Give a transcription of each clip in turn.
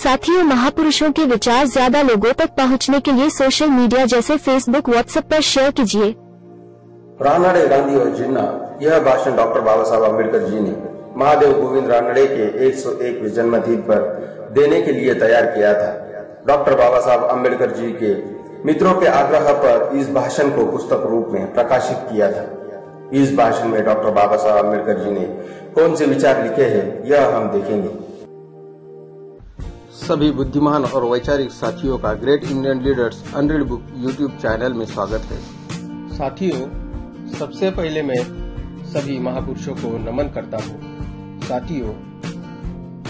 साथियों, महापुरुषों के विचार ज्यादा लोगों तक पहुंचने के लिए सोशल मीडिया जैसे फेसबुक, व्हाट्सएप पर शेयर कीजिए। रानड़े, गांधी और जिन्ना, यह भाषण डॉक्टर बाबा साहब अम्बेडकर जी ने महादेव गोविंद रानड़े के 101वें जन्मदिन पर देने के लिए तैयार किया था। डॉक्टर बाबा साहब अम्बेडकर जी के मित्रों के आग्रह पर इस भाषण को पुस्तक रूप में प्रकाशित किया था। इस भाषण में डॉक्टर बाबा साहब अम्बेडकर जी ने कौन से विचार लिखे हैं, यह हम देखेंगे। सभी बुद्धिमान और वैचारिक साथियों का great Indian leaders unread book YouTube channel में स्वागत है। साथियों, सबसे पहले मैं सभी महापुरुषों को नमन करता हूँ। साथियों,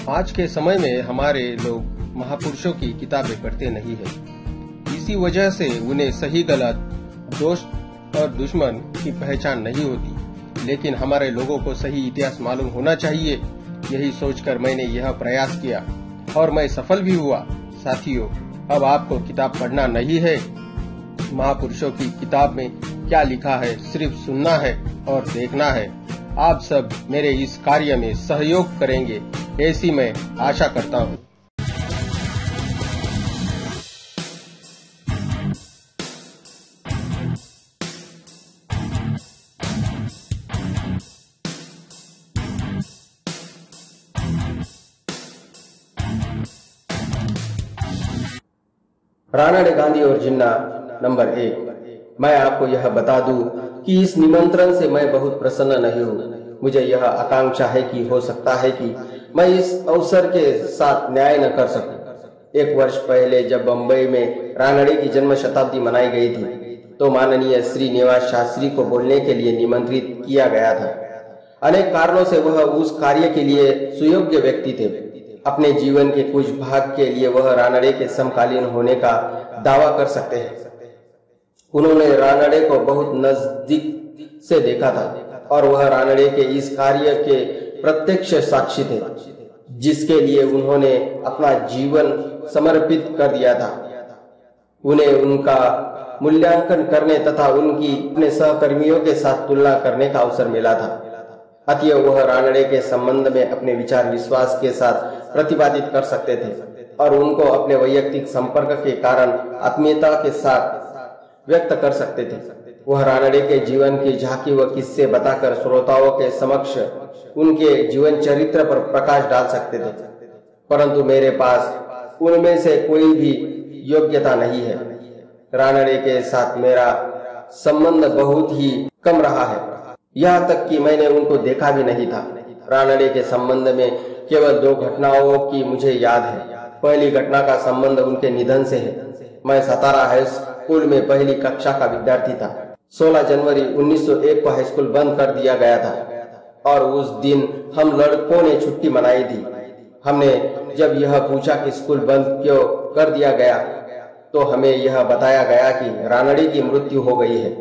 आज के समय में हमारे लोग महापुरुषों की किताबें पढ़ते नहीं है। इसी वजह से उन्हें सही गलत, दोस्त और दुश्मन की पहचान नहीं होती। लेकिन हमारे लोगों को सही इतिहास मालूम होना चाहिए। यही सोचकर मैंने यह प्रयास किया और मैं सफल भी हुआ। साथियों, अब आपको किताब पढ़ना नहीं है, महापुरुषों की किताब में क्या लिखा है सिर्फ सुनना है और देखना है। आप सब मेरे इस कार्य में सहयोग करेंगे, ऐसी मैं आशा करता हूँ। रानड़े, गांधी और जिन्ना नंबर 1। मैं आपको यह बता दूं कि इस निमंत्रण से मैं बहुत प्रसन्न नहीं हूँ। मुझे यह आकांक्षा है कि हो सकता है कि मैं इस अवसर के साथ न्याय न कर सकूं। 1 वर्ष पहले जब बम्बई में रानड़े की जन्म शताब्दी मनाई गई थी, तो माननीय श्रीनिवास शास्त्री को बोलने के लिए निमंत्रित किया गया था। अनेक कारणों से वह उस कार्य के लिए सुयोग्य व्यक्ति थे। अपने जीवन के कुछ भाग के लिए वह रानड़े के समकालीन होने का दावा कर सकते हैं। उन्होंने रानड़े को बहुत नजदीक से देखा था और वह रानड़े के इस कार्य के प्रत्यक्ष साक्षी थे, जिसके लिए उन्होंने अपना जीवन समर्पित कर दिया था। उन्हें उनका मूल्यांकन करने तथा उनकी अपने सहकर्मियों के साथ तुलना करने का अवसर मिला था। अतः वह रानड़े के संबंध में अपने विचार विश्वास के साथ प्रतिपादित कर सकते थे और उनको अपने वैयक्तिक संपर्क के कारण आत्मीयता के साथ व्यक्त कर सकते थे। वह रानड़े के जीवन की झांकी व किस्से बताकर श्रोताओं के समक्ष उनके जीवन चरित्र पर प्रकाश डाल सकते थे, परंतु मेरे पास उनमें से कोई भी योग्यता नहीं है। रानड़े के साथ मेरा संबंध बहुत ही कम रहा है, यहाँ तक कि मैंने उनको देखा भी नहीं था। रानड़े के संबंध में केवल 2 घटनाओं की मुझे याद है। पहली घटना का संबंध उनके निधन से है। मैं सतारा हाई स्कूल में पहली कक्षा का विद्यार्थी था। 16 जनवरी 1901 को हाई स्कूल बंद कर दिया गया था और उस दिन हम लड़कों ने छुट्टी मनाई थी। हमने जब यह पूछा कि स्कूल बंद क्यों कर दिया गया, तो हमें यह बताया गया कि रानड़े की मृत्यु हो गई है।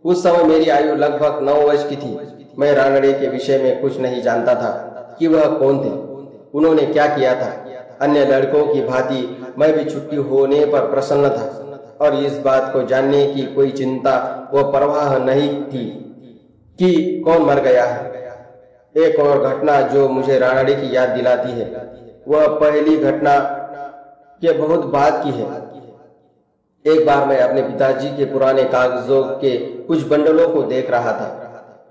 उस समय मेरी आयु लगभग 9 वर्ष की थी। मैं रानड़े के विषय में कुछ नहीं जानता था कि वह कौन थे, उन्होंने क्या किया था। अन्य लड़कों की भांति मैं भी छुट्टी होने पर प्रसन्न था और इस बात को जानने की कोई चिंता व परवाह नहीं थी कि कौन मर गया है। एक और घटना जो मुझे रानड़े की याद दिलाती है, वह पहली घटना के बहुत बाद की है। एक बार मैं अपने पिताजी के पुराने कागजों के कुछ बंडलों को देख रहा था।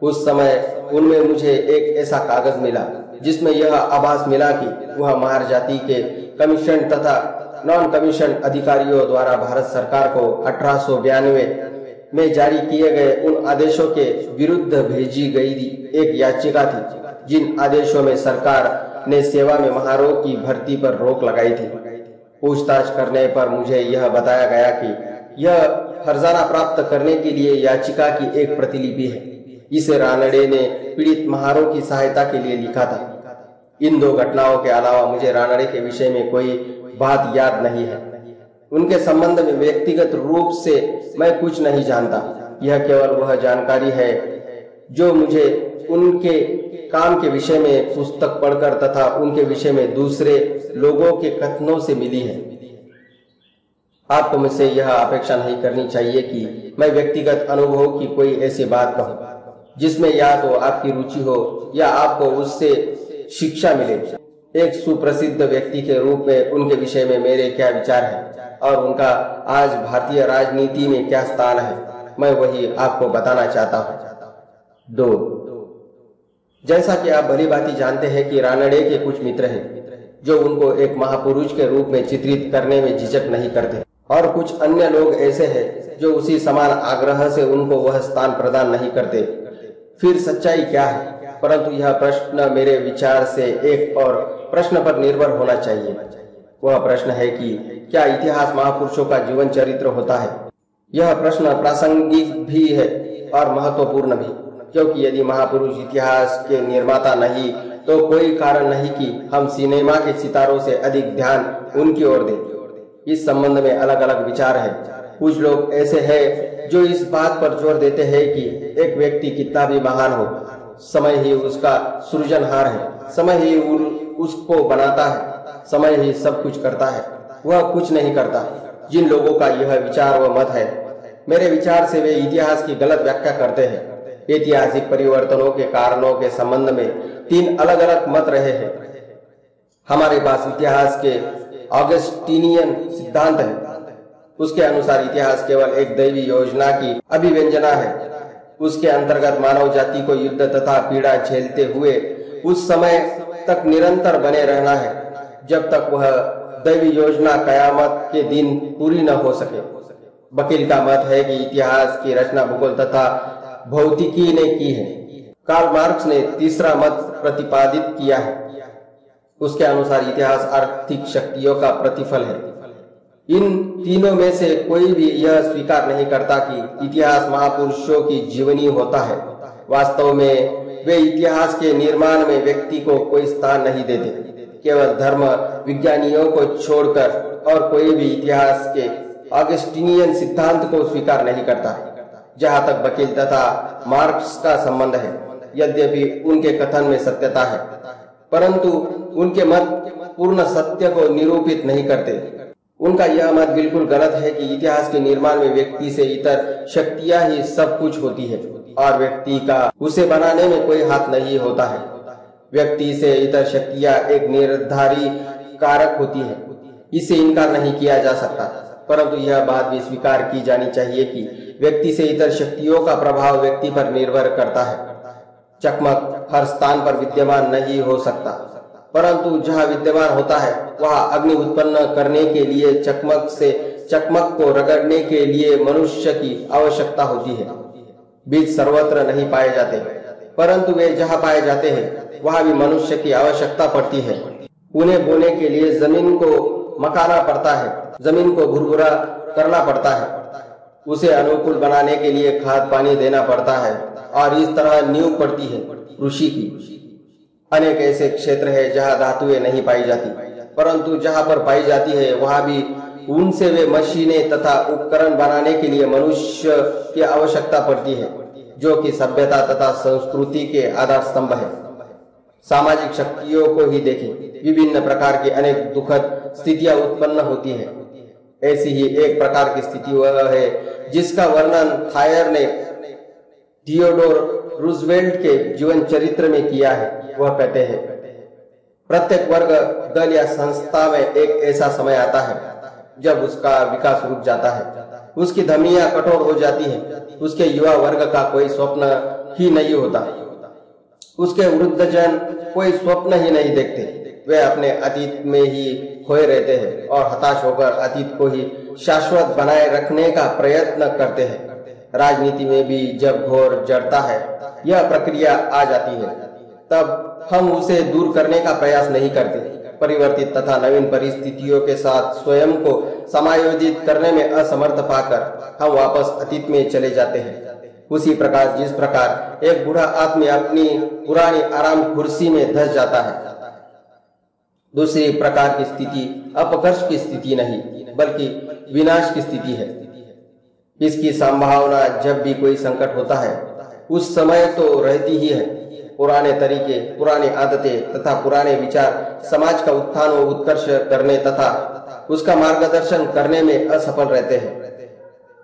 उस समय उनमें मुझे एक ऐसा कागज मिला जिसमें यह आभास मिला कि वह महार जाति के कमीशन तथा नॉन कमीशन अधिकारियों द्वारा भारत सरकार को 1892 में जारी किए गए उन आदेशों के विरुद्ध भेजी गई एक याचिका थी, जिन आदेशों में सरकार ने सेवा में महारों की भर्ती पर रोक लगाई थी। पूछताछ करने पर मुझे यह बताया गया कि यह हर्जाना प्राप्त करने के लिए याचिका की एक प्रतिलिपि है। इसे रानड़े ने पीड़ित महारों की सहायता के लिए लिखा था। इन 2 घटनाओं के अलावा मुझे रानड़े के विषय में कोई बात याद नहीं है। उनके संबंध में व्यक्तिगत रूप से मैं कुछ नहीं जानता। यह केवल वह जानकारी है जो मुझे उनके काम के विषय में पुस्तक पढ़कर तथा उनके विषय में दूसरे लोगों के कथनों से मिली है। आपको मुझसे यह अपेक्षा नहीं करनी चाहिए कि मैं व्यक्तिगत अनुभव की कोई ऐसी बात कहूं जिसमें या तो आपकी रुचि हो या आपको उससे शिक्षा मिले। एक सुप्रसिद्ध व्यक्ति के रूप में उनके विषय में मेरे क्या विचार हैं और उनका आज भारतीय राजनीति में क्या स्थान है, मैं वही आपको बताना चाहता हूँ। 2. जैसा कि आप भली भांति जानते हैं कि रानडे के कुछ मित्र हैं जो उनको एक महापुरुष के रूप में चित्रित करने में झिझक नहीं करते, और कुछ अन्य लोग ऐसे हैं जो उसी समान आग्रह से उनको वह स्थान प्रदान नहीं करते। फिर सच्चाई क्या है? परंतु यह प्रश्न मेरे विचार से एक और प्रश्न पर निर्भर होना चाहिए। वह प्रश्न है कि क्या इतिहास महापुरुषों का जीवन चरित्र होता है? यह प्रश्न प्रासंगिक भी है और महत्वपूर्ण भी, क्योंकि यदि महापुरुष इतिहास के निर्माता नहीं तो कोई कारण नहीं कि हम सिनेमा के सितारों से अधिक ध्यान उनकी ओर दें। इस संबंध में अलग अलग विचार है। कुछ लोग ऐसे हैं जो इस बात पर जोर देते हैं कि एक व्यक्ति कितना भी महान हो, समय ही उसका सृजनहार है, समय ही उसको बनाता है, समय ही सब कुछ करता है, वह कुछ नहीं करता। जिन लोगों का यह विचार व मत है, मेरे विचार से वे इतिहास की गलत व्याख्या करते हैं। ऐतिहासिक परिवर्तनों के कारणों के संबंध में 3 अलग अलग मत रहे हैं। हमारे पास इतिहास के ऑगस्टिनियन सिद्धांत है। उसके अनुसार इतिहास केवल एक दैवी योजना की अभिव्यंजना है। उसके अंतर्गत मानव जाति को युद्ध तथा पीड़ा झेलते हुए उस समय तक निरंतर बने रहना है जब तक वह दैवी योजना कयामत के दिन पूरी न हो सके। बकील का मत है कि इतिहास की रचना भूगोल तथा भौतिकी ने की है। कार्ल मार्क्स ने तीसरा मत प्रतिपादित किया है। उसके अनुसार इतिहास आर्थिक शक्तियों का प्रतिफल है। इन तीनों में से कोई भी यह स्वीकार नहीं करता कि इतिहास महापुरुषों की जीवनी होता है। वास्तव में वे इतिहास के निर्माण में व्यक्ति को कोई स्थान नहीं देते। केवल धर्म विज्ञानियों को छोड़कर और कोई भी इतिहास के ऑगस्टिनियन सिद्धांत को स्वीकार नहीं करता। जहाँ तक बकील तथा मार्क्स का संबंध है, यद्यपि उनके कथन में सत्यता है, परंतु उनके मत पूर्ण सत्य को निरूपित नहीं करते। उनका यह मत बिल्कुल गलत है कि इतिहास के निर्माण में व्यक्ति से इतर शक्तियां ही सब कुछ होती है और व्यक्ति का उसे बनाने में कोई हाथ नहीं होता है। व्यक्ति से इतर शक्तियां एक निर्धारी कारक होती है, इससे इनकार नहीं किया जा सकता, परंतु यह बात भी स्वीकार की जानी चाहिए कि व्यक्ति से इतर शक्तियों का प्रभाव व्यक्ति पर निर्भर करता है। चकमक हर स्थान पर विद्यमान नहीं हो सकता, परंतु जहाँ विद्यमान होता है वहाँ अग्नि उत्पन्न करने के लिए चकमक को रगड़ने के लिए मनुष्य की आवश्यकता होती है। बीज सर्वत्र नहीं पाए जाते, परंतु वे जहाँ पाए जाते हैं वहाँ भी मनुष्य की आवश्यकता पड़ती है। उन्हें बोने के लिए जमीन को मकाना पड़ता है, जमीन को भुरभुरा करना पड़ता है, उसे अनुकूल बनाने के लिए खाद पानी देना पड़ता है और इस तरह नींव पड़ती है कृषि की। अनेक ऐसे क्षेत्र है जहाँ धातुएं नहीं पाई जाती, परंतु जहाँ पर पाई जाती है वहाँ भी उनसे वे मशीनें तथा उपकरण बनाने के लिए मनुष्य की आवश्यकता पड़ती है, जो कि सभ्यता तथा संस्कृति के आधार स्तंभ है। सामाजिक शक्तियों को ही देखें, विभिन्न प्रकार की अनेक दुखद स्थितियां उत्पन्न होती है। ऐसी ही एक प्रकार की स्थिति वह है जिसका वर्णन थायर ने थियोडोर रूजवेल्ट के जीवन चरित्र में किया है। वह कहते हैं, प्रत्येक वर्ग, दल या संस्था में एक ऐसा समय आता है जब उसका विकास रुक जाता है, उसकी धमनियां कठोर हो जाती है, उसके युवा वर्ग का कोई स्वप्न ही नहीं होता, उसके वृद्धजन कोई स्वप्न ही नहीं देखते। वे अपने अतीत में ही खोए रहते हैं और हताश होकर अतीत को ही शाश्वत बनाए रखने का प्रयत्न करते हैं। राजनीति में भी जब घोर जड़ता है, यह प्रक्रिया आ जाती है, तब हम उसे दूर करने का प्रयास नहीं करते। परिवर्तित तथा नवीन परिस्थितियों के साथ स्वयं को समायोजित करने में असमर्थ पाकर हम वापस अतीत में चले जाते हैं। उसी प्रकार जिस प्रकार एक बूढ़ा आदमी अपनी पुरानी आराम कुर्सी में धंस जाता है, दूसरी प्रकार की स्थिति अपकर्ष की स्थिति नहीं बल्कि विनाश की स्थिति है। इसकी संभावना जब भी कोई संकट होता है उस समय तो रहती ही है। पुराने तरीके, पुरानी आदतें तथा पुराने विचार समाज का उत्थान व उत्कर्ष करने तथा उसका मार्गदर्शन करने में असफल रहते हैं।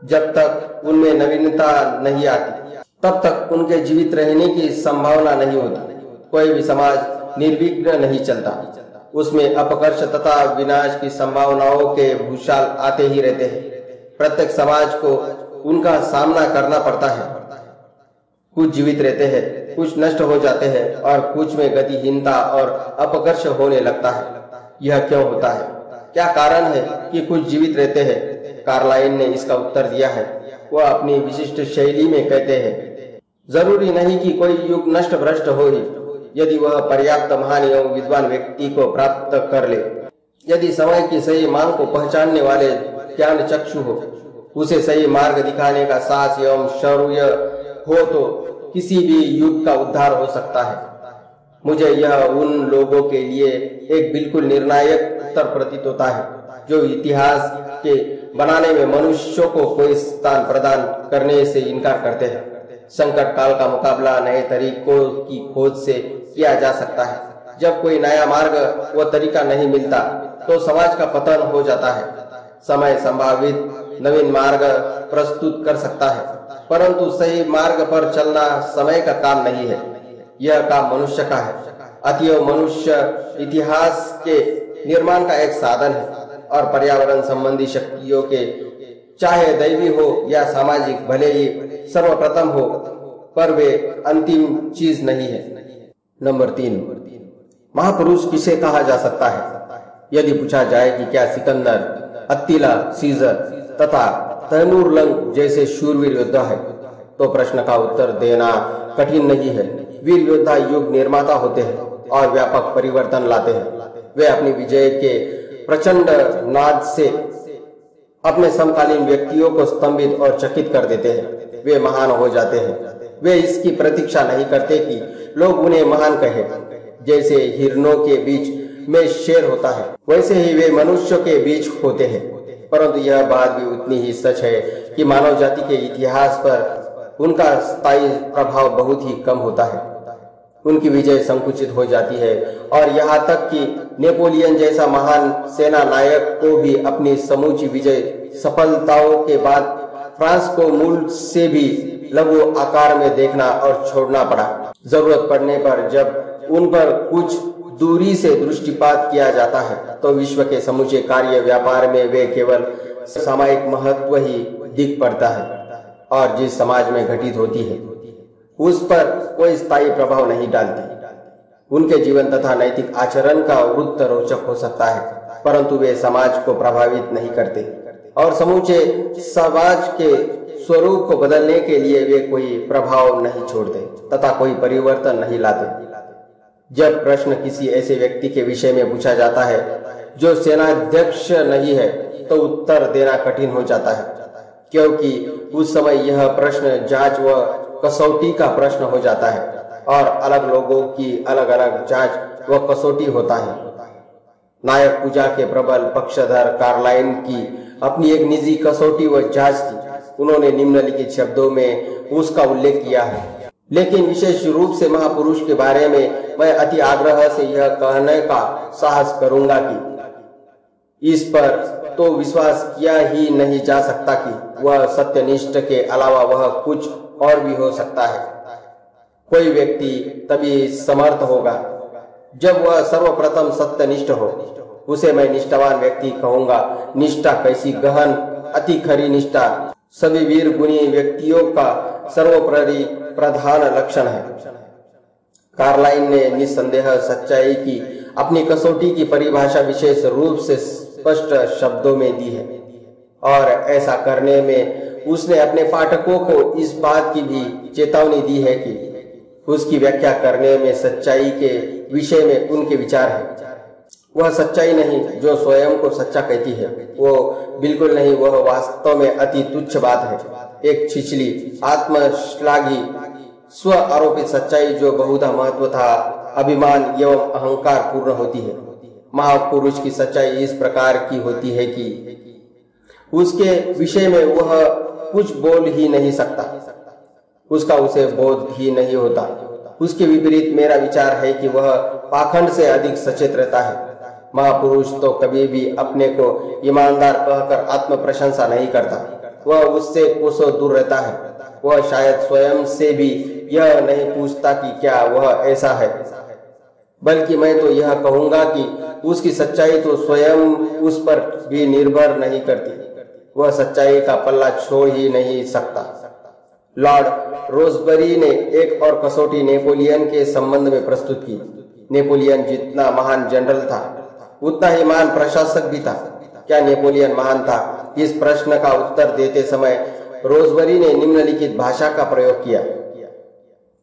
जब तक उनमें नवीनता नहीं आती तब तक उनके जीवित रहने की संभावना नहीं होती। कोई भी समाज निर्विघ्न नहीं चलता। उसमें अपकर्ष तथा विनाश की संभावनाओं के भूचाल आते ही रहते हैं। प्रत्येक समाज को उनका सामना करना पड़ता है। कुछ जीवित रहते हैं, कुछ नष्ट हो जाते हैं और कुछ में गतिहीनता और अपकर्ष होने लगता है। यह क्यों होता है? क्या कारण है कि कुछ जीवित रहते हैं? कार्लाइन ने इसका उत्तर दिया है। वह अपनी विशिष्ट शैली में कहते हैं, जरूरी नहीं कि कोई युग नष्ट भ्रष्ट हो ही, यदि वह पर्याप्त महान एवं विद्वान व्यक्ति को प्राप्त कर ले, यदि समय की सही मांग को पहचानने वाले ज्ञान चक्षु हो, उसे सही मार्ग दिखाने का साहस एवं शौर्य हो, तो किसी भी युग का उद्धार हो सकता है। मुझे यह उन लोगों के लिए एक बिल्कुल निर्णायक उत्तर प्रतीत होता है जो इतिहास के बनाने में मनुष्यों को कोई स्थान प्रदान करने से इनकार करते हैं। संकट काल का मुकाबला नए तरीकों की खोज से किया जा सकता है। जब कोई नया मार्ग व तरीका नहीं मिलता तो समाज का पतन हो जाता है। समय संभावित नवीन मार्ग प्रस्तुत कर सकता है, परंतु सही मार्ग पर चलना समय का काम नहीं है, यह काम मनुष्य का है। अतएव मनुष्य इतिहास के निर्माण का एक साधन है और पर्यावरण संबंधी शक्तियों के, चाहे दैवी हो या सामाजिक, भले ही सर्वप्रथम हो, पर वे अंतिम चीज नहीं है। नंबर 3, महापुरुष किसे कहा जा सकता है? यदि पूछा जाए कि क्या सिकंदर, अत्तिला, सीजर तथा तैमूरलंग जैसे शूरवीर योद्धा है, तो प्रश्न का उत्तर देना कठिन नहीं है। वीर योद्धा युग निर्माता होते हैं और व्यापक परिवर्तन लाते हैं। वे अपनी विजय के प्रचंड नाद से अपने समकालीन व्यक्तियों को स्तंभित और चकित कर देते हैं। वे महान हो जाते हैं। वे इसकी प्रतीक्षा नहीं करते कि लोग उन्हें महान कहें। जैसे हिरणों के बीच में शेर होता है, वैसे ही वे मनुष्यों के बीच होते हैं। परंतु यह बात भी उतनी ही सच है कि मानव जाति के इतिहास पर उनका स्थायी प्रभाव बहुत ही कम होता है। उनकी विजय संकुचित हो जाती है और यहाँ तक कि नेपोलियन जैसा महान सेना नायक को भी अपनी समूची विजय सफलताओं के बाद फ्रांस को मूल से भी लघु आकार में देखना और छोड़ना पड़ा। जरूरत पड़ने पर जब उन पर कुछ दूरी से दृष्टिपात किया जाता है तो विश्व के समूचे कार्य व्यापार में वे केवल सामयिक महत्व ही दिख पड़ता है और जिस समाज में घटित होती है उस पर कोई स्थायी प्रभाव नहीं डालती। उनके जीवन तथा नैतिक आचरण का वृत्त रोचक हो सकता है, परंतु वे समाज को प्रभावित नहीं करते और समूचे समाज के स्वरूप को बदलने के लिए वे कोई प्रभाव नहीं छोड़ते तथा कोई परिवर्तन नहीं लाते। जब प्रश्न किसी ऐसे व्यक्ति के विषय में पूछा जाता है जो सेनाध्यक्ष नहीं है, तो उत्तर देना कठिन हो जाता है, क्योंकि उस समय यह प्रश्न जांच व कसौटी का प्रश्न हो जाता है और अलग लोगों की अलग अलग जांच व कसौटी होता है। नायक पूजा के प्रबल पक्षधर कार्लाइन की अपनी एक निजी कसौटी व जांच थी। उन्होंने निम्नलिखित शब्दों में उसका उल्लेख किया है, लेकिन विशेष रूप से महापुरुष के बारे में मैं अति आग्रह से यह कहने का साहस करूंगा कि इस पर तो विश्वास किया ही नहीं जा सकता कि वह सत्यनिष्ठ के अलावा वह कुछ और भी हो सकता है। कोई व्यक्ति तभी समर्थ होगा जब वह सर्वप्रथम सत्यनिष्ठ हो। उसे मैं निष्ठावान व्यक्ति कहूंगा। निष्ठा कैसी गहन, अति खरी निष्ठा सभी वीर गुणी व्यक्तियों का सर्वोपरि प्रधान लक्षण है। कार्लाइन ने निस्संदेह सच्चाई की अपनी कसौटी की परिभाषा विशेष रूप से स्पष्ट शब्दों में दी है और ऐसा करने में उसने अपने पाठकों को इस बात की भी चेतावनी दी है कि उसकी व्याख्या करने में सच्चाई के विषय में उनके विचार है। वह सच्चाई नहीं जो स्वयं को सच्चा कहती है, वो बिल्कुल नहीं, वह वास्तव में अति तुच्छ बात है। एक छिछली आत्मश्लाघी स्व आरोपित सच्चाई जो बहुधा महत्व था अभिमान एवं अहंकार पूर्ण होती है। महापुरुष की सच्चाई इस प्रकार की होती है कि उसके विषय में वह कुछ बोल ही नहीं सकता, उसका उसे बोध ही नहीं होता। उसके विपरीत मेरा विचार है कि वह पाखंड से अधिक सचेत रहता है। महापुरुष तो कभी भी अपने को ईमानदार कहकर आत्म प्रशंसा नहीं करता, वह उससे कोसों दूर रहता है। वह शायद स्वयं से भी यह नहीं पूछता कि क्या वह ऐसा है। बल्कि मैं तो यह कहूंगा कि उसकी सच्चाई तो स्वयं उस पर भी निर्भर नहीं करती, वह सच्चाई का पल्ला छोड़ ही नहीं सकता। लॉर्ड रोजबरी ने एक और कसौटी नेपोलियन के संबंध में प्रस्तुत की। नेपोलियन जितना महान जनरल था उतना ही महान प्रशासक भी था। क्या नेपोलियन महान था? इस प्रश्न का उत्तर देते समय रोजबरी ने निम्नलिखित भाषा का प्रयोग किया।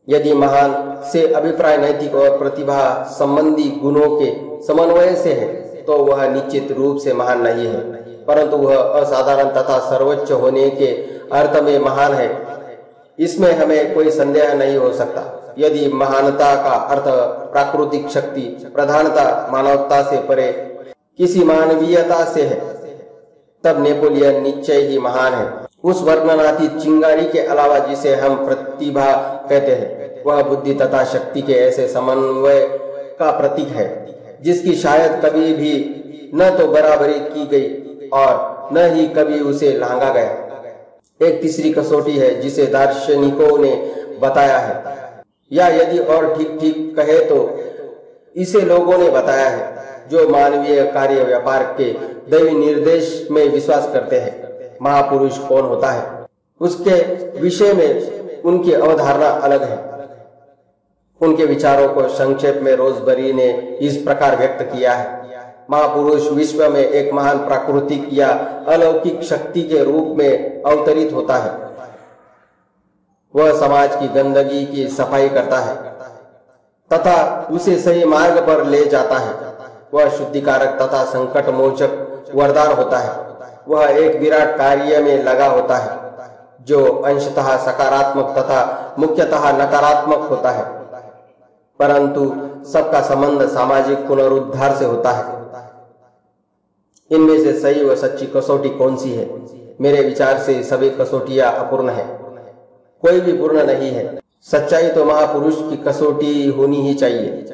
यदि महान से अभिप्राय नैतिक और प्रतिभा संबंधी गुणों के समन्वय से है तो वह निश्चित रूप से महान नहीं है, परंतु वह असाधारण तथा सर्वोच्च होने के अर्थ में महान है, इसमें हमें कोई संदेह नहीं हो सकता। यदि महानता का अर्थ प्राकृतिक शक्ति, प्रधानता, मानवता से परे किसी मानवीयता से है, तब नेपोलियन निश्चय ही महान है। उस वर्णनातीत चिंगारी के अलावा जिसे हम प्रतिभा कहते हैं, वह बुद्धि तथा शक्ति के ऐसे समन्वय का प्रतीक है जिसकी शायद कभी भी न तो बराबरी की गई और न ही कभी उसे लांघा गया। एक तीसरी कसौटी है जिसे दार्शनिकों ने बताया है, या यदि और ठीक कहे तो इसे लोगों ने बताया है जो मानवीय कार्य व्यापार के दैवी निर्देश में विश्वास करते हैं। महापुरुष कौन होता है, उसके विषय में उनकी अवधारणा अलग है। उनके विचारों को संक्षेप में रोजबरी ने इस प्रकार व्यक्त किया है। महापुरुष विश्व में एक महान प्राकृतिक या अलौकिक शक्ति के रूप में अवतरित होता है। वह समाज की गंदगी की सफाई करता है तथा उसे सही मार्ग पर ले जाता है। वह शुद्धिकारक तथा संकट मोचक वरदान होता है। वह एक विराट कार्य में लगा होता है जो अंशतः सकारात्मक तथा मुख्यतः नकारात्मक होता है, परंतु सबका संबंध सामाजिक पुनरुद्धार से होता है। इनमें से सही व सच्ची कसौटी कौन सी है? मेरे विचार से सभी कसौटियां अपूर्ण है, कोई भी पूर्ण नहीं है। सच्चाई तो महापुरुष की कसौटी होनी ही चाहिए।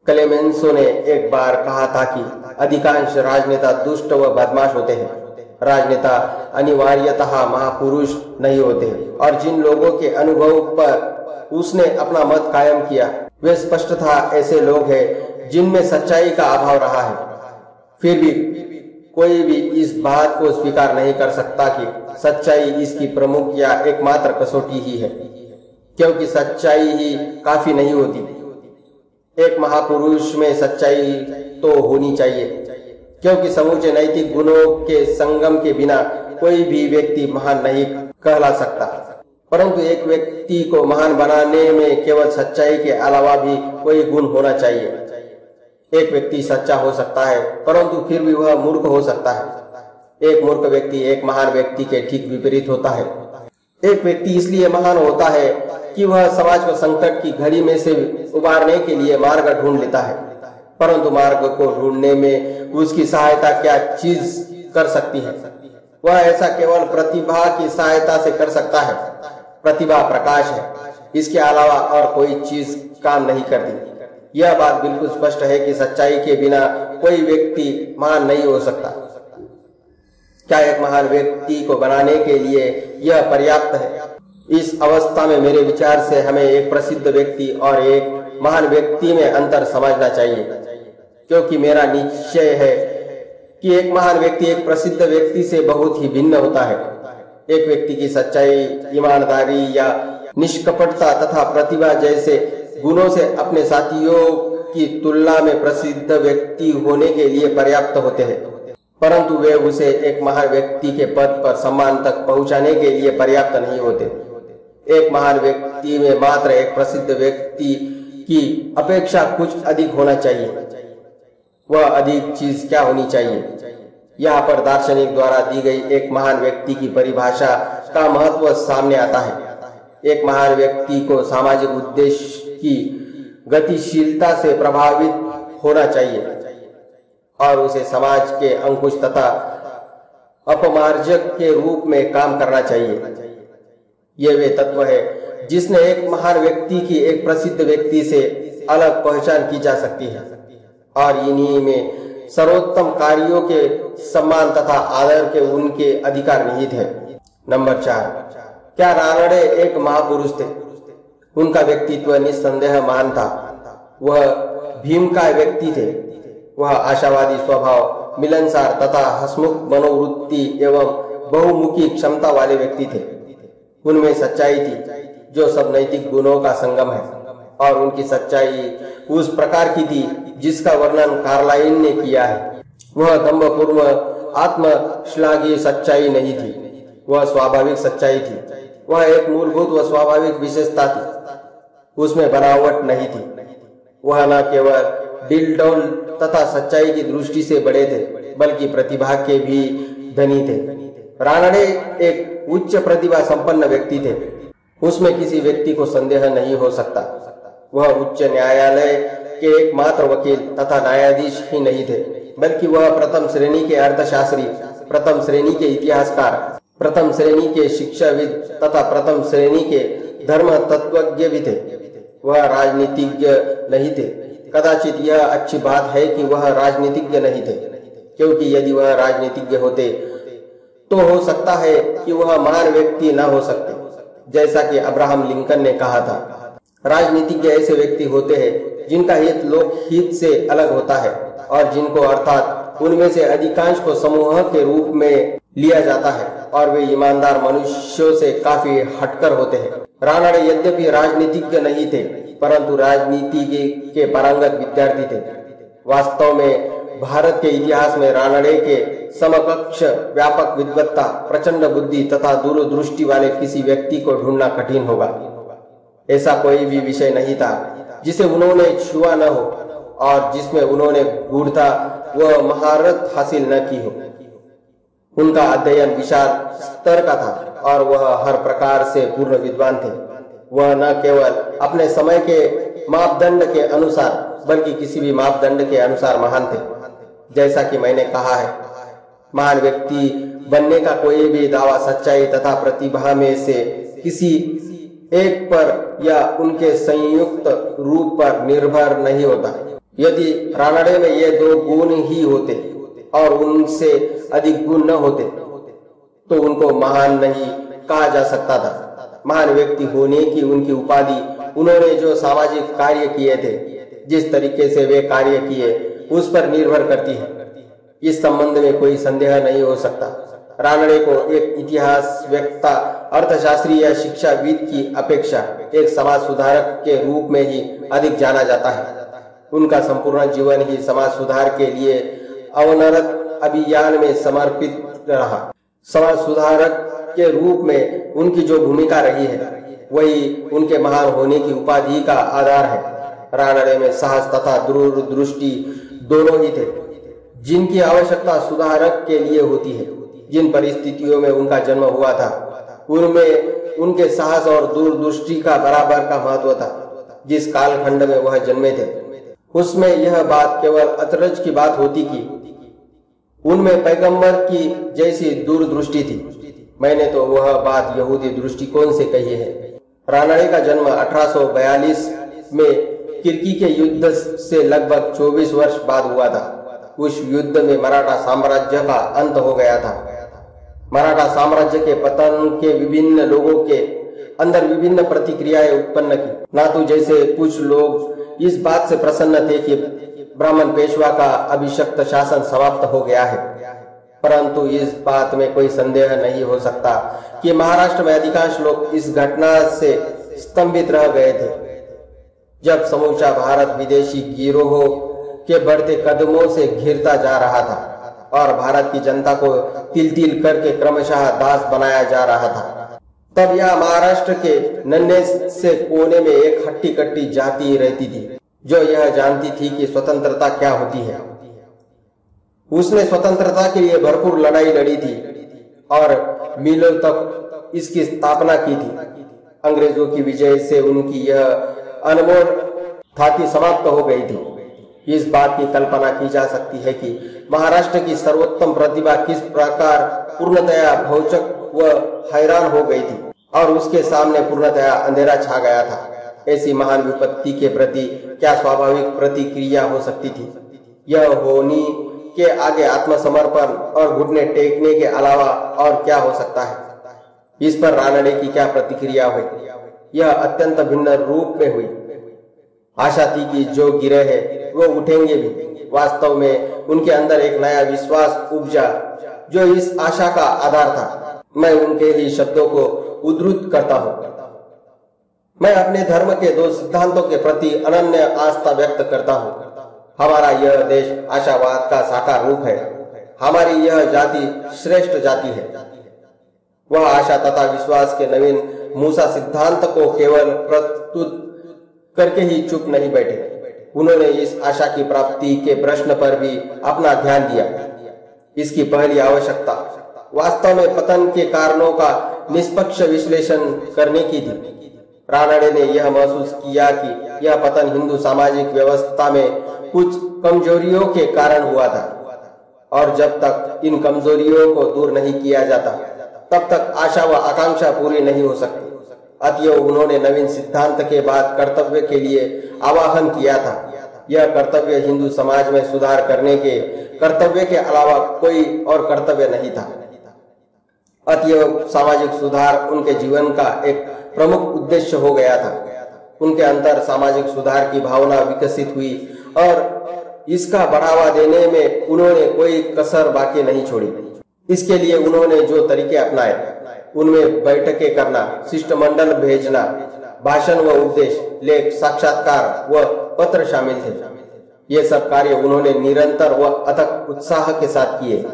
क्लेमेंसो ने एक बार कहा था कि अधिकांश राजनेता दुष्ट व बदमाश होते हैं। राजनेता अनिवार्यतः महापुरुष नहीं होते, और जिन लोगों के अनुभव पर उसने अपना मत कायम किया वे स्पष्टतः ऐसे लोग हैं जिनमें सच्चाई का अभाव रहा है। फिर भी कोई भी इस बात को स्वीकार नहीं कर सकता कि सच्चाई इसकी प्रमुख या एकमात्र कसौटी ही है, क्योंकि सच्चाई ही काफी नहीं होती। एक महापुरुष में सच्चाई तो होनी चाहिए, क्योंकि समूचे नैतिक गुणों के संगम के बिना कोई भी व्यक्ति महान नहीं कहला सकता। परंतु एक व्यक्ति को महान बनाने में केवल सच्चाई के अलावा भी कोई गुण होना चाहिए। एक व्यक्ति सच्चा हो सकता है, परंतु फिर भी वह मूर्ख हो सकता है। एक मूर्ख व्यक्ति एक महान व्यक्ति के ठीक विपरीत होता है। एक व्यक्ति इसलिए महान होता है कि वह समाज को संकट की घड़ी में से उबारने के लिए मार्ग ढूंढ लेता है, परंतु मार्ग को ढूंढने में उसकी सहायता क्या चीज कर सकती है? वह ऐसा केवल प्रतिभा की सहायता से कर सकता है। प्रतिभा प्रकाश है, इसके अलावा और कोई चीज काम नहीं करती। यह बात बिल्कुल स्पष्ट है कि सच्चाई के बिना कोई व्यक्ति महान नहीं हो सकता। क्या एक महान व्यक्ति को बनाने के लिए यह पर्याप्त है? इस अवस्था में मेरे विचार से हमें एक प्रसिद्ध व्यक्ति और एक महान व्यक्ति में अंतर समझना चाहिए, क्योंकि मेरा निश्चय है कि एक महान व्यक्ति एक प्रसिद्ध व्यक्ति से बहुत ही भिन्न होता है। एक व्यक्ति की सच्चाई, ईमानदारी या निष्कपटता तथा प्रतिभा जैसे गुणों से अपने साथियों की तुलना में प्रसिद्ध व्यक्ति होने के लिए पर्याप्त होते हैं, परंतु वे उसे एक महान व्यक्ति के पद पर सम्मान तक पहुंचाने के लिए पर्याप्त नहीं होते। एक महान व्यक्ति में मात्र एक प्रसिद्ध व्यक्ति की अपेक्षा कुछ अधिक होना चाहिए। वह अधिक चीज क्या होनी चाहिए? यहाँ पर दार्शनिक द्वारा दी गई एक महान व्यक्ति की परिभाषा का महत्व सामने आता है। एक महान व्यक्ति को सामाजिक उद्देश्य की गतिशीलता से प्रभावित होना चाहिए और उसे समाज के अंकुश तथा अपमार्जक के रूप में काम करना चाहिए। ये वे तत्व है जिसने एक महान व्यक्ति की एक प्रसिद्ध व्यक्ति से अलग पहचान की जा सकती है, और इन्हीं में सर्वोत्तम कार्यों के सम्मान तथा आदर के उनके अधिकार निहित है। नंबर 4, क्या रानडे एक महापुरुष थे? उनका व्यक्तित्व निस्संदेह महान था। वह भीमकाय व्यक्ति थे। वह आशावादी स्वभाव, मिलनसार तथा हसमुख मनोवृत्ति एवं बहुमुखी क्षमता वाले व्यक्ति थे। उनमें सच्चाई थी जो सब नैतिक गुणों का संगम है, और उनकी सच्चाई उस प्रकार की थी जिसका वर्णन कार्लाइल ने किया है। वह दंभपूर्ण आत्मश्लाघी सच्चाई नहीं थी, वह स्वाभाविक सच्चाई थी। वह एक मूलभूत व स्वाभाविक विशेषता थी, उसमें बनावट नहीं थी। वह न केवल दिलडौल तथा सच्चाई की दृष्टि से बड़े थे, बल्कि प्रतिभा के भी धनी थे। रानडे एक उच्च प्रतिभा संपन्न व्यक्ति थे, उसमें किसी व्यक्ति को संदेह नहीं हो सकता। वह उच्च न्यायालय के एकमात्र वकील तथा न्यायाधीश ही नहीं थे, बल्कि वह प्रथम श्रेणी के अर्थशास्त्री, प्रथम श्रेणी के इतिहासकार, प्रथम श्रेणी के शिक्षाविद तथा प्रथम श्रेणी के धर्म तत्वज्ञ भी थे। वह राजनीतिज्ञ नहीं थे। कदाचित यह अच्छी बात है कि वह राजनीतिज्ञ नहीं थे, क्योंकि यदि वह राजनीतिज्ञ होते तो हो सकता है कि वह महान व्यक्ति न हो सकते। जैसा कि अब्राहम लिंकन ने कहा था, राजनीतिज्ञ ऐसे व्यक्ति होते हैं जिनका हित लोक हित से अलग होता है और जिनको अर्थात उनमें से अधिकांश को समूह के रूप में लिया जाता है, और वे ईमानदार मनुष्यों से काफी हटकर होते हैं। रानडे यद्यपि राजनीतिज्ञ नहीं थे, परंतु राजनीति के पारंगत विद्यार्थी थे। वास्तव में भारत के इतिहास में रानडे के समकक्ष व्यापक विद्वत्ता, प्रचंड बुद्धि तथा दूरदृष्टि वाले किसी व्यक्ति को ढूंढना कठिन होगा। ऐसा कोई भी विषय नहीं था जिसे उन्होंने छुआ न हो और जिसमें उन्होंने गूढ़ता व महारत हासिल न की हो। उनका अध्ययन विशाल स्तर का था और वह हर प्रकार से पूर्ण विद्वान थे। वह न केवल अपने समय के मापदंड के अनुसार बल्कि किसी भी मापदंड के अनुसार महान थे। जैसा कि मैंने कहा है, महान व्यक्ति बनने का कोई भी दावा सच्चाई तथा प्रतिभा में से किसी एक पर या उनके संयुक्त रूप पर निर्भर नहीं होता। यदि रानडे में ये दो गुण ही होते और उनसे अधिक गुण न होते तो उनको महान नहीं कहा जा सकता था। महान व्यक्ति होने की उनकी उपाधि उन्होंने जो सामाजिक कार्य किए थे, जिस तरीके से वे कार्य किए, उस पर निर्भर करती है। इस संबंध में कोई संदेह नहीं हो सकता। रानडे को एक इतिहास वक्ता, अर्थशास्त्री या शिक्षाविद की अपेक्षा एक समाज सुधारक के रूप में ही अधिक जाना जाता है। उनका संपूर्ण जीवन ही समाज सुधार के लिए अवनरत अभियान में समर्पित रहा। समाज सुधारक के रूप में उनकी जो भूमिका रही है, वही उनके महान होने की उपाधि का आधार है। रानडे में साहस तथा दूरदृष्टि दोनों ही थे, जिनकी आवश्यकता सुधारक के लिए होती है। जिन परिस्थितियों में उनका जन्म हुआ था, उनमें उनके साहस और दूरदृष्टि का बराबर का महत्व था। जिस कालखंड में वह जन्मे थे, उसमें यह बात केवल अचरज की बात होती कि उनमें पैगंबर की जैसी दूरदृष्टि थी। मैंने तो वह बात यहूदी दृष्टिकोण से कही है। रानडे का जन्म 1842 में किर्की के युद्ध से लगभग 24 वर्ष बाद हुआ था। उस युद्ध में मराठा साम्राज्य का अंत हो गया था। मराठा साम्राज्य के पतन के विभिन्न लोगों के अंदर विभिन्न प्रतिक्रियाएं उत्पन्न की। नातू जैसे कुछ लोग इस बात से प्रसन्न थे कि ब्राह्मण पेशवा का अभिषिक्त शासन समाप्त हो गया है, परंतु इस बात में कोई संदेह नहीं हो सकता कि महाराष्ट्र में अधिकांश लोग इस घटना से स्तंभित रह गए थे। जब समूचा भारत विदेशी गिरोहों के बढ़ते कदमों से घिरता जा रहा था और भारत की जनता को तिल तिल करके क्रमशः दास बनाया जा रहा था, तब यह महाराष्ट्र के नन्हे से कोने में एक हट्टी कट्टी जाति रहती थी जो यह जानती थी कि स्वतंत्रता क्या होती है। उसने स्वतंत्रता के लिए भरपूर लड़ाई लड़ी थी और मीलों तक इसकी स्थापना की थी। अंग्रेजों की विजय से उनकी यह अनमोल थाती समाप्त हो गई थी। इस बात की कल्पना की जा सकती है कि महाराष्ट्र की सर्वोत्तम प्रतिभा किस प्रकार पूर्णतया भौचक व हैरान हो गई थी और उसके सामने पूर्णतया अंधेरा छा गया था। ऐसी महान विपत्ति के प्रति क्या स्वाभाविक प्रतिक्रिया हो सकती थी? यह होनी के आगे आत्मसमर्पण और घुटने टेकने के अलावा और क्या हो सकता है? इस पर रानडे की क्या प्रतिक्रिया हुई? यह अत्यंत भिन्न रूप में हुई। आशा थी कि जो गिरे हैं वो उठेंगे भी। वास्तव में उनके अंदर एक नया विश्वास उपजा जो इस आशा का आधार था। मैं उनके ही शब्दों को उद्धृत करता हूँ। मैं अपने धर्म के 2 सिद्धांतों के प्रति अनन्य आस्था व्यक्त करता हूँ। हमारा यह देश आशावाद का साकार रूप है। हमारी यह जाति श्रेष्ठ जाति है। वह आशा तथा विश्वास के नवीन मूसा सिद्धांत को केवल प्रस्तुत करके ही चुप नहीं बैठे। उन्होंने इस आशा की प्राप्ति के प्रश्न पर भी अपना ध्यान दिया। इसकी पहली आवश्यकता वास्तव में पतन के कारणों का निष्पक्ष विश्लेषण करने की थी। रानडे ने यह महसूस किया कि यह पतन हिंदू सामाजिक व्यवस्था में कुछ कमजोरियों के कारण हुआ था और जब तक इन कमजोरियों को दूर नहीं किया जाता तब तक आशा व आकांक्षा पूरी नहीं हो सकती। अतएव उन्होंने नवीन सिद्धांत के बाद कर्तव्य के लिए आवाहन किया था। यह कर्तव्य हिंदू समाज में सुधार करने के कर्तव्य के अलावा कोई और कर्तव्य नहीं था। अतएव सामाजिक सुधार उनके जीवन का एक प्रमुख उद्देश्य हो गया था। उनके अंतर सामाजिक सुधार की भावना विकसित हुई और इसका बढ़ावा देने में उन्होंने कोई कसर बाकी नहीं छोड़ी। इसके लिए उन्होंने जो तरीके अपनाए उनमें बैठकें करना, शिष्टमंडल भेजना, भाषण व उपदेश, लेख, साक्षात्कार व पत्र शामिल थे। ये सब कार्य उन्होंने निरंतर व अथक उत्साह के साथ किए।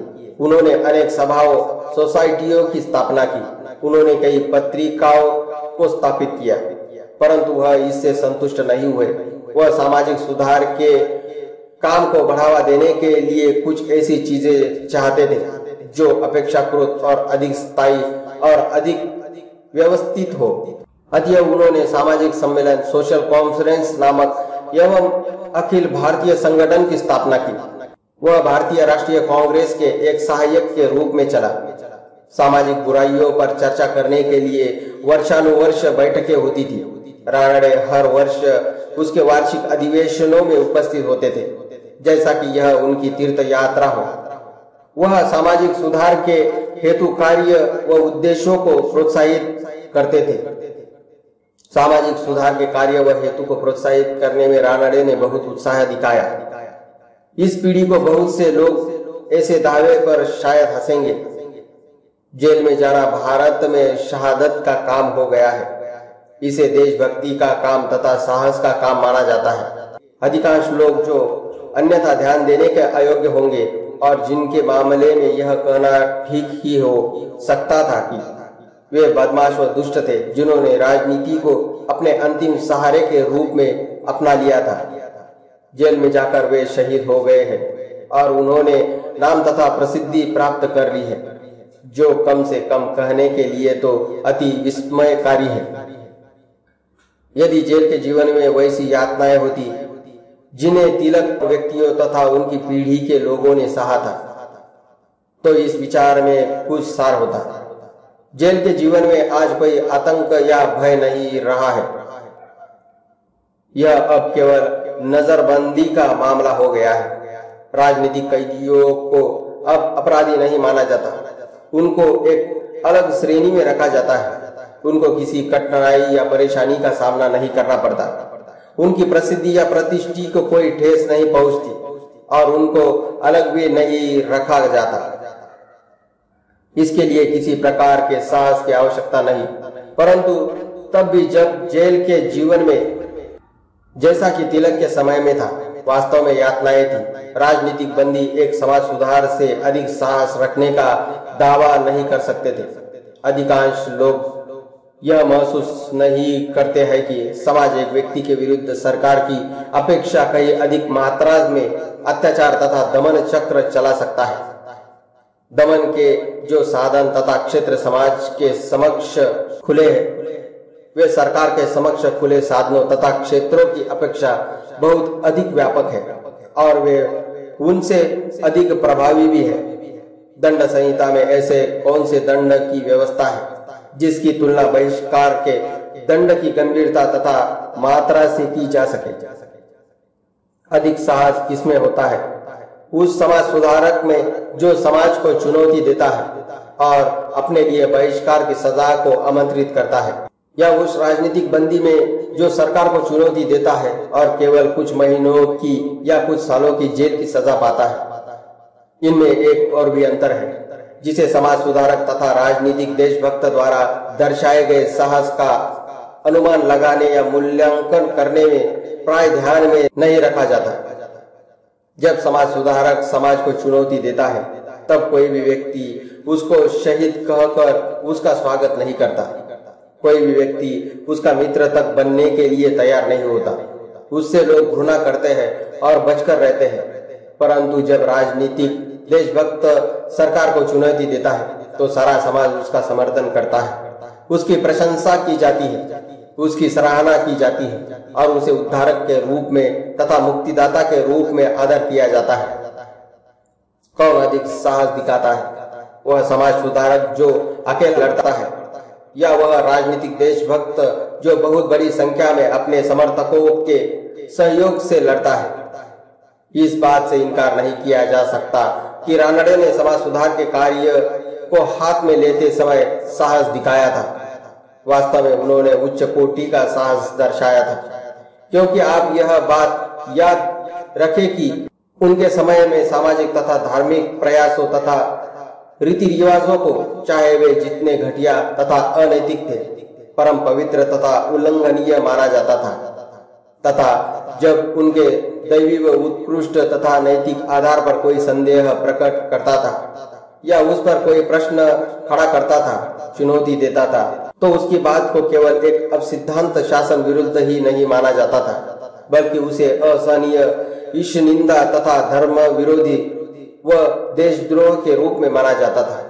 उन्होंने अनेक सभाओं, सोसाइटियों की स्थापना की। उन्होंने कई पत्रिकाओं को स्थापित किया, परंतु वह इससे संतुष्ट नहीं हुए। वह सामाजिक सुधार के काम को बढ़ावा देने के लिए कुछ ऐसी चीजें चाहते थे जो अपेक्षाकृत और अधिक स्थायी और अधिक व्यवस्थित हो। अतएव उन्होंने सामाजिक सम्मेलन, सोशल कॉन्फ्रेंस नामक एवं अखिल भारतीय संगठन की स्थापना की। वह भारतीय राष्ट्रीय कांग्रेस के एक सहायक के रूप में चला। सामाजिक बुराइयों पर चर्चा करने के लिए वर्षानुवर्ष बैठकें होती थी। रानडे हर वर्ष उसके वार्षिक अधिवेशनों में उपस्थित होते थे, जैसा कि यह उनकी तीर्थ यात्रा हो। वह सामाजिक सुधार के हेतु कार्य व उद्देश्यों को प्रोत्साहित करते थे। सामाजिक सुधार के कार्य व हेतु को प्रोत्साहित करने में रानडे ने बहुत उत्साह दिखाया। इस पीढ़ी को बहुत से लोग ऐसे दावे पर शायद हंसेंगे। जेल में जाना भारत में शहादत का काम हो गया है। इसे देशभक्ति का काम तथा साहस का काम माना जाता है। अधिकांश लोग जो अन्यथा ध्यान देने के अयोग्य होंगे और जिनके मामले में यह कहना ठीक ही हो सकता था कि वे बदमाश व दुष्ट थे, जिन्होंने राजनीति को अपने अंतिम सहारे के रूप में अपना लिया था। जेल में जाकर वे शहीद हो गए हैं और उन्होंने नाम तथा प्रसिद्धि प्राप्त कर ली है, जो कम से कम कहने के लिए तो अति विस्मयकारी है। यदि जेल के जीवन में वैसी यातनाएं होती जिन्हें तिलक व्यक्तियों तथा उनकी पीढ़ी के लोगों ने सहा था, तो इस विचार में कुछ सार होता। जेल के जीवन में आज कोई आतंक या भय नहीं रहा है। यह अब केवल नजरबंदी का मामला हो गया है। राजनीतिक कैदियों को अब अपराधी नहीं माना जाता। उनको एक अलग श्रेणी में रखा जाता है। उनको किसी कठिनाई या परेशानी का सामना नहीं करना पड़ता। उनकी प्रसिद्धि या प्रतिष्ठा को कोई ठेस नहीं पहुंचती और उनको अलग भी नहीं रखा जाता। इसके लिए किसी प्रकार के साहस की आवश्यकता नहीं। परंतु तब भी जब जेल के जीवन में, जैसा कि तिलक के समय में था, वास्तव में यातनाएं थी, राजनीतिक बंदी एक समाज सुधार से अधिक साहस रखने का दावा नहीं कर सकते थे। अधिकांश लोग यह महसूस नहीं करते हैं कि समाज एक व्यक्ति के विरुद्ध सरकार की अपेक्षा कहीं अधिक मात्रा में अत्याचार तथा दमन चक्र चला सकता है। दमन के जो साधन तथा क्षेत्र समाज के समक्ष खुले हैं, वे सरकार के समक्ष खुले साधनों तथा क्षेत्रों की अपेक्षा बहुत अधिक व्यापक है और वे उनसे अधिक प्रभावी भी है। दंड संहिता में ऐसे कौन से दंड की व्यवस्था है जिसकी तुलना बहिष्कार के दंड की गंभीरता तथा मात्रा से की जा सके? अधिक साहस किसमें होता है? उस समाज सुधारक में जो समाज को चुनौती देता है और अपने लिए बहिष्कार की सजा को आमंत्रित करता है। या उस राजनीतिक बंदी में जो सरकार को चुनौती देता है और केवल कुछ महीनों की या कुछ सालों की जेल की सजा पाता है। इनमें एक और भी अंतर है जिसे समाज सुधारक तथा राजनीतिक देशभक्त द्वारा दर्शाए गए साहस का अनुमान लगाने या मूल्यांकन करने में प्राय ध्यान में नहीं रखा जाता। जब समाज सुधारक समाज को चुनौती देता है तब कोई भी व्यक्ति उसको शहीद कहकर उसका स्वागत नहीं करता। कोई भी व्यक्ति उसका मित्र तक बनने के लिए तैयार नहीं होता। उससे लोग घृणा करते हैं और बचकर रहते हैं। परंतु जब राजनीतिक देशभक्त सरकार को चुनौती देता है तो सारा समाज उसका समर्थन करता है, उसकी प्रशंसा की जाती है, उसकी सराहना की जाती है और उसे उद्धारक के रूप में तथा मुक्तिदाता के रूप में आदर किया जाता है। कौन अधिक साहस दिखाता है, वह समाज सुधारक जो अकेला लड़ता है या वह राजनीतिक देशभक्त जो बहुत बड़ी संख्या में अपने समर्थकों के सहयोग से लड़ता है? इस बात से इनकार नहीं किया जा सकता कि रानडे ने समाज सुधार के कार्य को हाथ में लेते समय साहस दिखाया था। वास्तव में उन्होंने उच्च कोटि का साहस दर्शाया था, क्योंकि आप यह बात याद रखें कि उनके समय में सामाजिक तथा धार्मिक प्रयासों तथा रीति रिवाजों को, चाहे वे जितने घटिया तथा अनैतिक थे, परम पवित्र तथा उल्लंघनीय माना जाता था। तथा जब उनके दैवी व उत्कृष्ट तथा नैतिक आधार पर कोई संदेह प्रकट करता था या उस पर कोई प्रश्न खड़ा करता था, चुनौती देता था, तो उसकी बात को केवल एक असिद्धांत शासन विरुद्ध ही नहीं माना जाता था, बल्कि उसे असहनीय ईश निंदा तथा धर्म विरोधी व देशद्रोह के रूप में माना जाता था।